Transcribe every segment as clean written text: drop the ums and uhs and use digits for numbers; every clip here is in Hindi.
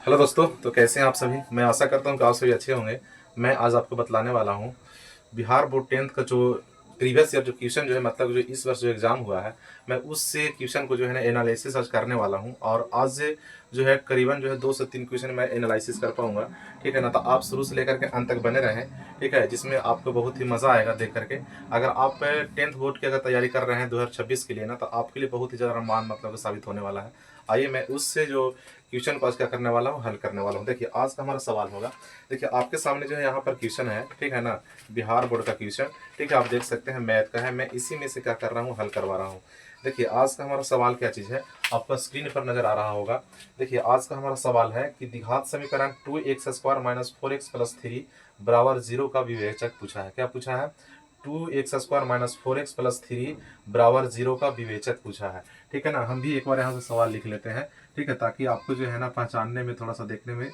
हेलो दोस्तों, तो कैसे हैं आप सभी। मैं आशा करता हूं कि आप सभी अच्छे होंगे। मैं आज आपको बतलाने वाला हूं बिहार बोर्ड 10th का जो प्रीवियस ईयर जो क्वेश्चन जो है, मतलब जो इस वर्ष जो एग्ज़ाम हुआ है, मैं उससे क्वेश्चन को जो है ना एनालिसिस आज करने वाला हूं। और आज से जो है करीबन जो है 2 से 3 क्वेश्चन मैं एनालिसिस कर पाऊंगा। ठीक है ना, तो आप शुरू से लेकर के अंत तक बने रहें। ठीक है, जिसमें आपको बहुत ही मज़ा आएगा देख करके। अगर आप 10th बोर्ड की अगर तैयारी कर रहे हैं 2026 के लिए ना, तो आपके लिए बहुत ही ज़्यादा रामबाण मतलब साबित होने वाला है। आइए मैं उससे जो क्वेश्चन को आज क्या करने वाला हूँ, हल करने वाला हूँ। देखिए आज का हमारा सवाल होगा। देखिए आपके सामने जो है यहाँ पर क्वेश्चन है, ठीक है ना, बिहार बोर्ड का क्वेश्चन। ठीक है, आप देख सकते हैं मैथ का है। मैं इसी में से क्या कर रहा हूँ, हल करवा रहा हूँ। देखिए आज का हमारा सवाल क्या चीज़ है, आपका स्क्रीन पर नजर आ रहा होगा। देखिए आज का हमारा सवाल है कि द्विघात समीकरण 2x² माइनस 4x प्लस 3 बराबर 0 का विवेचक पूछा है। क्या पूछा है? 2x² माइनस 4x प्लस 3 बराबर 0 का विवेचक पूछा है। ठीक है ना, हम भी एक बार यहाँ से सवाल लिख लेते हैं। ठीक है, ताकि आपको जो है ना पहचानने में थोड़ा सा देखने में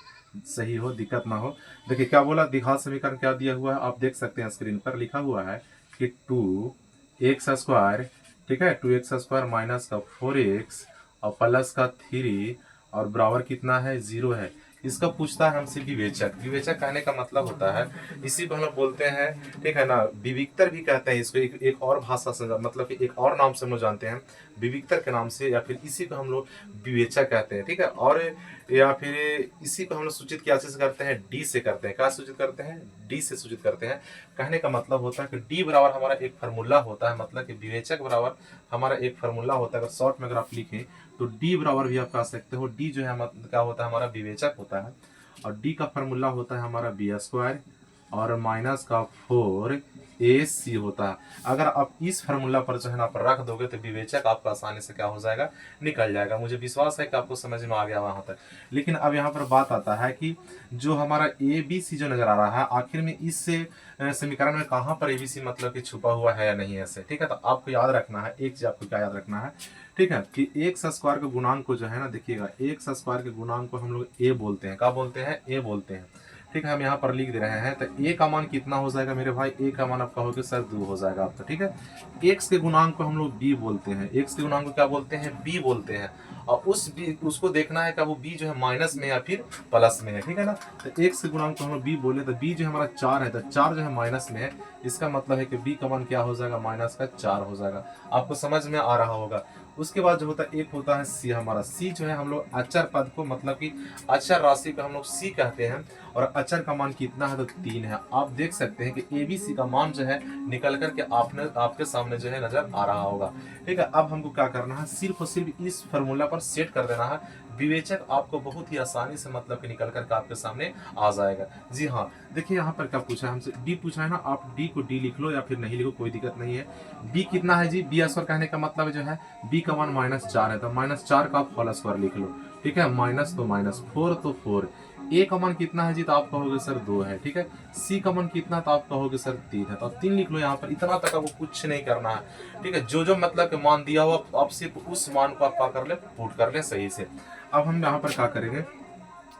सही हो, दिक्कत ना हो। देखिए क्या बोला, द्विघात समीकरण क्या दिया हुआ है आप देख सकते हैं, स्क्रीन पर लिखा हुआ है कि 2x², ठीक है, 2x² माइनस का 4x और प्लस का 3 और बराबर कितना है, 0 है। इसका पूछता है हमसे विवेचक। विवेचक कहने का मतलब होता है, इसी को हम लोग बोलते हैं, ठीक है ना, विविक्तर भी कहते हैं इसको। एक और भाषा से मतलब कि एक और नाम से हम लोग जानते हैं, विविक्तर के नाम से, या फिर इसी को हम लोग विवेचक कहते हैं। ठीक है, और या फिर इसी को हम लोग सूचित क्या से करते हैं, डी से करते हैं। क्या सूचित करते हैं? डी से सूचित करते हैं। कहने का मतलब होता है कि डी बराबर हमारा एक फार्मूला होता है, मतलब कि विवेचक बराबर हमारा एक फार्मूला होता है। अगर शॉर्ट में अगर आप लिखें तो डी बराबर भी आप कह सकते हो। डी जो है क्या होता है, हमारा विवेचक होता है। और डी का फार्मूला होता है हमारा b² और माइनस का 4ac होता है। अगर आप इस फार्मूला पर जो है ना आप रख दोगे तो विवेचक आपका आसानी से क्या हो जाएगा, निकल जाएगा। मुझे विश्वास है कि आपको समझ में आ गया वहां तक। लेकिन अब यहाँ पर बात आता है कि जो हमारा ABC जो नजर आ रहा है, आखिर में इस समीकरण में कहाँ पर ABC मतलब कि छुपा हुआ है या नहीं ऐसे। ठीक है, तो आपको याद रखना है एक चीज, आपको क्या याद रखना है, ठीक है, कि x² के गुणांक को जो है ना, देखिएगा x² के गुणांक को हम लोग a बोलते हैं। क्या बोलते हैं? a बोलते हैं। ठीक है, हम यहाँ पर लिख दे रहे हैं। तो a का मान कितना हो जाएगा मेरे भाई? a का मान आप कहोगे सर 2 हो जाएगा आपका। ठीक है, x के गुणांक को हम लोग b बोलते हैं। x के गुणांक को क्या बोलते हैं? b बोलते हैं। और उसको देखना है कि वो b जो है माइनस में या फिर प्लस में है। ठीक है ना, तो x के गुणांक को हम लोग b बोले तो b जो हमारा 4 है, तो 4 जो है माइनस में है। इसका मतलब है कि b का मान क्या हो जाएगा, माइनस का 4 हो जाएगा। आपको समझ में आ रहा होगा। उसके बाद जो होता है एक होता है सी। हमारा सी जो है हम लोग अचर पद को, मतलब कि अचर राशि को हम लोग सी कहते हैं। और अचर का मान कितना है, तो 3 है। आप देख सकते हैं कि ABC का मान जो है निकल करके आपके सामने जो है नजर आ रहा होगा। ठीक है, अब हमको क्या करना है, सिर्फ और सिर्फ इस फॉर्मूला पर सेट कर देना है। विवेचक आपको बहुत ही आसानी से मतलब कि निकल करके आपके सामने आ जाएगा। जी हाँ, देखिए यहाँ पर क्या पूछा है हमसे, डी पूछा है ना। आप डी को डी लिख लो या फिर नहीं लिखो, कोई दिक्कत नहीं है। बी कितना है जी, b² कहने का मतलब जो है बी का मान -4 है, तो -4 का आप होल स्क्वायर लिख लो। ठीक है, माइनस तो माइनस, 4 तो 4। ए का मान कितना है जी, तो आप कहोगे सर 2 है। ठीक है, सी का मान कितना, तो आप कहोगे सर 3 है, तो आप 3 लिख लो यहाँ पर। इतना तक आपको कुछ नहीं करना है। ठीक है, जो मतलब के मान दिया हुआ आप सिर्फ उस मान को आप क्या कर ले, पुट कर ले सही से। अब हम यहाँ पर क्या करेंगे,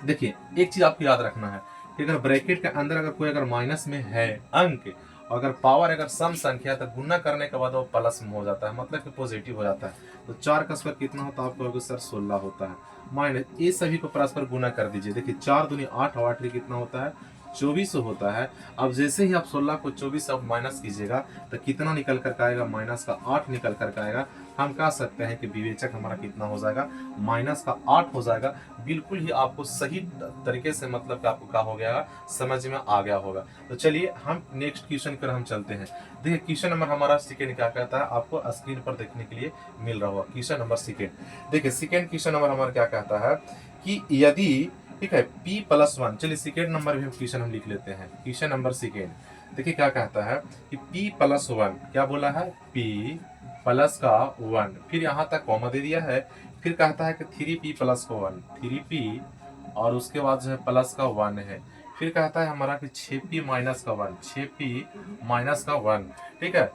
देखिए एक चीज आपको याद रखना है कि अगर ब्रैकेट के अंदर अगर कोई अगर माइनस में है अंक, अगर पावर अगर सम संख्या, तो गुना करने के बाद वो प्लस में हो जाता है, मतलब कि पॉजिटिव हो जाता है। तो 4 का स्क्वायर कितना होता है, आप कहोगे सर 16 होता है। माइनस ये सभी को परस्पर गुना कर दीजिए। देखिए 4 दूनी 8 और 8 कितना होता है, 24 होता है। अब जैसे ही आप 16 को 24 से माइनस कीजिएगा तो कितना निकल कर आएगा, माइनस का 8 निकल कर आएगा। हम कह सकते हैं कि विवेचक हमारा कितना हो जाएगा, माइनस का 8 हो जाएगा। बिल्कुल ही आपको सही तरीके से मतलब कि आपको क्या हो गया, समझ में आ गया होगा। तो चलिए हम नेक्स्ट क्वेश्चन पर हम चलते हैं। देखिए क्वेश्चन नंबर हमारा सेकेंड क्या कहता है, आपको स्क्रीन पर देखने के लिए मिल रहा होगा। क्वेश्चन नंबर सेकेंड, देखिए सेकेंड क्वेश्चन नंबर हमारा क्या कहता है कि यदि, ठीक है, p+1, चलिए सेकेंड नंबर भी हम क्वेश्चन हम लिख लेते हैं। क्वेश्चन नंबर सेकेंड देखिए क्या कहता है कि p+1, क्या बोला है, p प्लस का 1, फिर यहाँ तक कॉमा दे दिया है। फिर कहता है कि 3p प्लस का 1, 3p और उसके बाद जो है प्लस का 1 है। फिर कहता है हमारा कि 6p माइनस का 1, 6p माइनस का 1। ठीक है,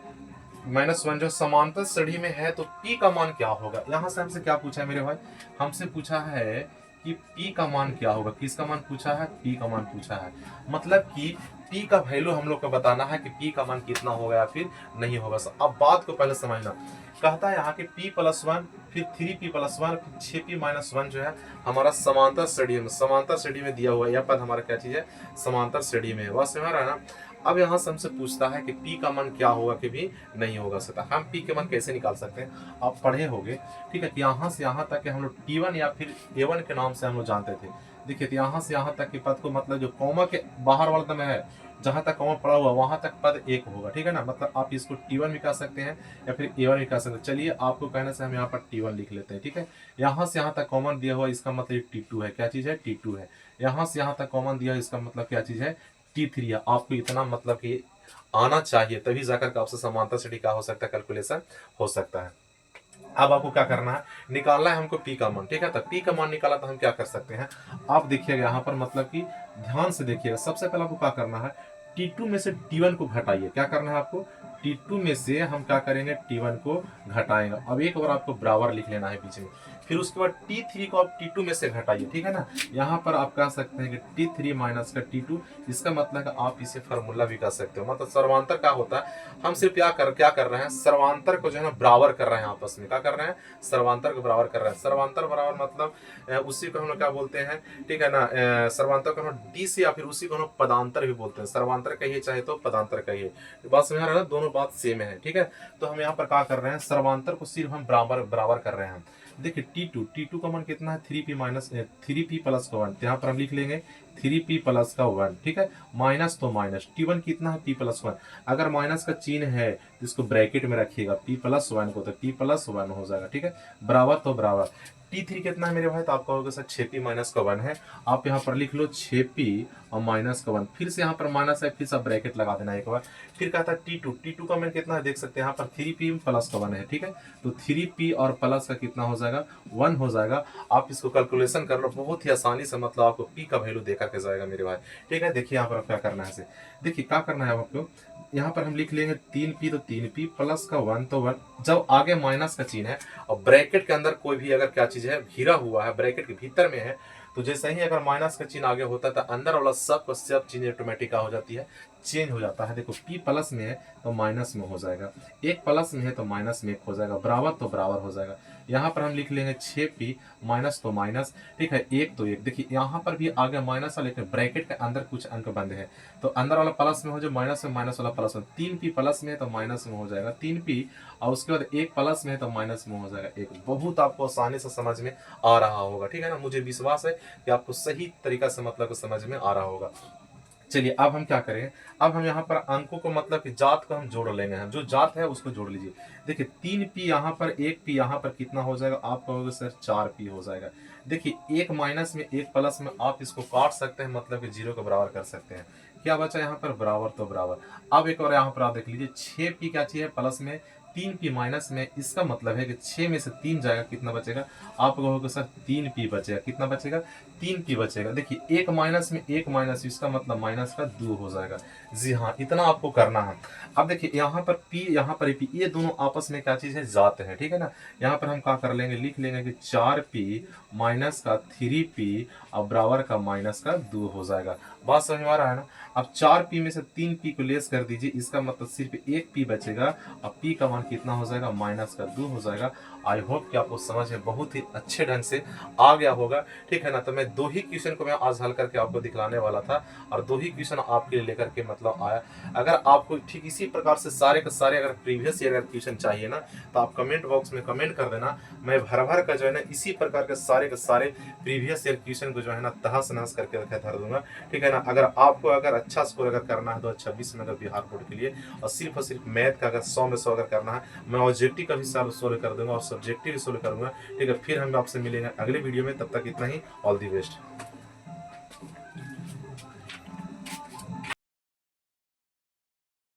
-1 जो समांतर श्रेणी में है, तो p का मान क्या होगा। यहाँ से हमसे क्या पूछा है मेरे भाई, हमसे पूछा है कि p का मान क्या होगा। किसका मान पूछा है? p का मान पूछा है। मतलब कि p का वैल्यू हम लोग को बताना है कि p का मान कितना होगा या फिर नहीं होगा। अब बात को पहले समझना। कहता है यहाँ के p+1 फिर 3p+1 फिर 6p-1 जो है हमारा समांतर श्रेणी में दिया हुआ है। यह पद हमारा क्या चीज है? समांतर श्रेणी में है। बात समझ रहा है ना। अब यहाँ से हमसे पूछता है कि p का मान क्या होगा कि भी नहीं होगा सकता। हम p के मान कैसे निकाल सकते हैं? आप पढ़े होंगे, ठीक है। यहाँ से यहाँ तक के हम लोग t1 या फिर a1 के नाम से हम लोग जानते थे। देखिए, तो यहाँ से यहाँ तक के पद को मतलब जो कॉमा के बाहर वाला में है, जहां तक कॉमा पड़ा हुआ वहां तक पद एक होगा, ठीक है ना। मतलब आप इसको t1 भी कह सकते हैं या फिर a1 भी कह सकते हैं। चलिए, आपको कहने से हम यहाँ पर t1 लिख लेते हैं, ठीक है। यहाँ से यहाँ तक कॉमन दिया हुआ, इसका मतलब t2 है। क्या चीज है? t2 है। यहाँ से यहाँ तक कॉमन दिया, इसका मतलब क्या चीज है? t3 है। आपको इतना मतलब कि आना चाहिए, तभी जाकर आपसे समांतर श्रेणी का हो सकता है, कैलकुलेशन हो सकता है। अब आपको क्या करना है? निकालना है हमको p का मान, ठीक है। तो p का मान निकाला तो हम क्या कर सकते हैं? आप देखिएगा यहाँ पर, मतलब कि ध्यान से देखिएगा। सबसे पहले आपको क्या करना है? t2 में से t1 को घटाइए। क्या करना है आपको? t2 में से हम क्या करेंगे? t1 को घटाएंगे। अब एक बार आपको बराबर लिख लेना है बीच में। फिर उसके बाद t3 को आप t2 में से घटाइए, ठीक है ना। यहाँ पर आप कह सकते हैं कि t3 माइनस का t2, इसका मतलब है आप इसे फार्मूला भी कह सकते हो। मतलब सर्वांतर क्या होता है? हम सिर्फ क्या कर रहे हैं? सर्वांतर को जो है ना बराबर कर रहे हैं आपस में। क्या कर रहे हैं? सर्वांतर को बराबर कर रहे हैं। सर्वांतर बराबर मतलब उसी को हम लोग क्या बोलते हैं, ठीक है ना। सर्वांतर को हम डी से या फिर उसी को हम पदांतर भी बोलते हैं। सर्वांतर कहिए चाहे तो पदांतर कहिए, बात समझ रहे हैं ना। दोनों बात सेम है, ठीक है। तो हम यहाँ पर क्या कर रहे हैं? सर्वांतर को सिर्फ हम बराबर कर रहे हैं। देखिए, t2 का मान कितना है? 3p प्लस का 1। यहाँ पर हम लिख लेंगे 3p प्लस का 1, ठीक है। माइनस तो माइनस, t1 कितना है? p+1। अगर माइनस का चिन्ह है तो इसको ब्रैकेट में रखिएगा, p+1 को, तो p+1 हो जाएगा, ठीक है। बराबर तो बराबर। t3 कितना है मेरे भाई? तो आप कहोगे सर 6p-1 है। आप यहाँ पर लिख लो 6p और -1। फिर से यहाँ पर माइनस है, फिर से ब्रैकेट लगा देना एक बार। फिर कहता है t2 का मान कितना है? देख सकते हैं यहाँ पर 3p प्लस का 1 है, ठीक है। तो 3p और प्लस का कितना हो जाएगा? 1 हो जाएगा। आप इसको कैलकुलेशन कर लो बहुत ही आसानी से, मतलब आपको p का वैल्यू देखा के जाएगा मेरे भाई, ठीक है। देखिए यहाँ पर क्या करना है, देखिए क्या करना है आपको। यहाँ पर हम लिख लेंगे 3p, तो 3p प्लस का 1 तो 1। जब आगे माइनस का चिन्ह है और ब्रैकेट के अंदर कोई भी अगर क्या चीज है घिरा हुआ है, ब्रैकेट के भीतर में है, तो जैसे ही अगर माइनस का चिन्ह आगे होता है तो अंदर वाला सब चीज ऑटोमेटिक हो जाती है, चेंज हो जाता है। देखो, p प्लस में है तो माइनस में हो जाएगा, एक प्लस में है तो माइनस में एक हो जाएगा, बराबर तो बराबर हो जाएगा। यहाँ पर हम लिख लेंगे 6p, माइनस तो माइनस, ठीक है, एक तो एक। देखिए यहाँ पर भी आगे माइनस है, लेकिन ब्रैकेट के अंदर कुछ अंक बंद है, तो अंदर वाला प्लस में हो जाए, माइनस में माइनस वाला प्लस में। 3p प्लस में है तो माइनस में हो जाएगा 3p, और उसके बाद एक प्लस में है तो माइनस में हो जाएगा एक। बहुत आपको आसानी से समझ में आ रहा होगा, ठीक है ना। मुझे विश्वास है कि आपको सही तरीका से मतलब समझ में आ रहा होगा। चलिए, अब हम क्या करें? अब हम यहाँ पर अंकों को मतलब कि जात को हम जोड़ लेंगे। हम जो जात है उसको जोड़ लीजिए। देखिए, 3p यहाँ पर, 1p यहाँ पर कितना हो जाएगा? आप कहोगे सर 4p हो जाएगा। देखिए, एक माइनस में एक प्लस में आप इसको काट सकते हैं, मतलब कि 0 के बराबर कर सकते हैं। क्या बचा यहाँ पर? बराबर तो बराबर। अब एक और यहाँ पर आप देख लीजिए, 6p क्या चाहिए? प्लस में, 3p माइनस में। इसका मतलब है कि 6 में से 3 जाएगा, कितना बचेगा? आप कहोगे सर 3p बचेगा। कितना बचेगा? 3p बचेगा। देखिए, एक माइनस में एक माइनस, इसका मतलब माइनस का 2 हो जाएगा। जी हाँ, इतना आपको करना है। अब देखिए, यहाँ पर p, यहाँ पर p, ये दोनों आपस में क्या चीज है? जात है, ठीक है ना। यहाँ पर हम क्या कर लेंगे? लिख लेंगे कि 4p माइनस का 3p और बराबर का माइनस का 2 हो जाएगा। बात समझ में आ रहा है ना। अब 4p में से 3p को लेस कर दीजिए, इसका मतलब सिर्फ 1p बचेगा और p का मान कितना हो जाएगा? माइनस का 2 हो जाएगा। आई होप कि आपको समझ में बहुत ही अच्छे ढंग से आ गया होगा, ठीक है ना। तो मैं 2 ही क्वेश्चन को मैं आज हल करके आपको दिखलाने वाला था और 2 ही क्वेश्चन आपके लिए लेकर के मतलब आया। अगर आपको ठीक इसी प्रकार से सारे के सारे अगर प्रीवियस ईयर अगर क्वेश्चन चाहिए ना, तो आप कमेंट बॉक्स में कमेंट कर देना। मैं भर का जो है ना इसी प्रकार के सारे प्रीवियस ईयर क्वेश्चन को जो है ना तहस नहस करके रखे धर दूंगा, ठीक है ना। अगर आपको अगर अच्छा स्कोर अगर करना है 2026 में अगर बिहार बोर्ड के लिए, और सिर्फ मैथ का अगर 100 में 100 अगर करना है, मैं ऑब्जेक्टिव का भी सोल्व कर दूंगा और सब्जेक्टिव भी सोल्व करूंगा, ठीक है। फिर हम आपसे मिलेंगे अगले वीडियो में, तब तक इतना ही। All the best.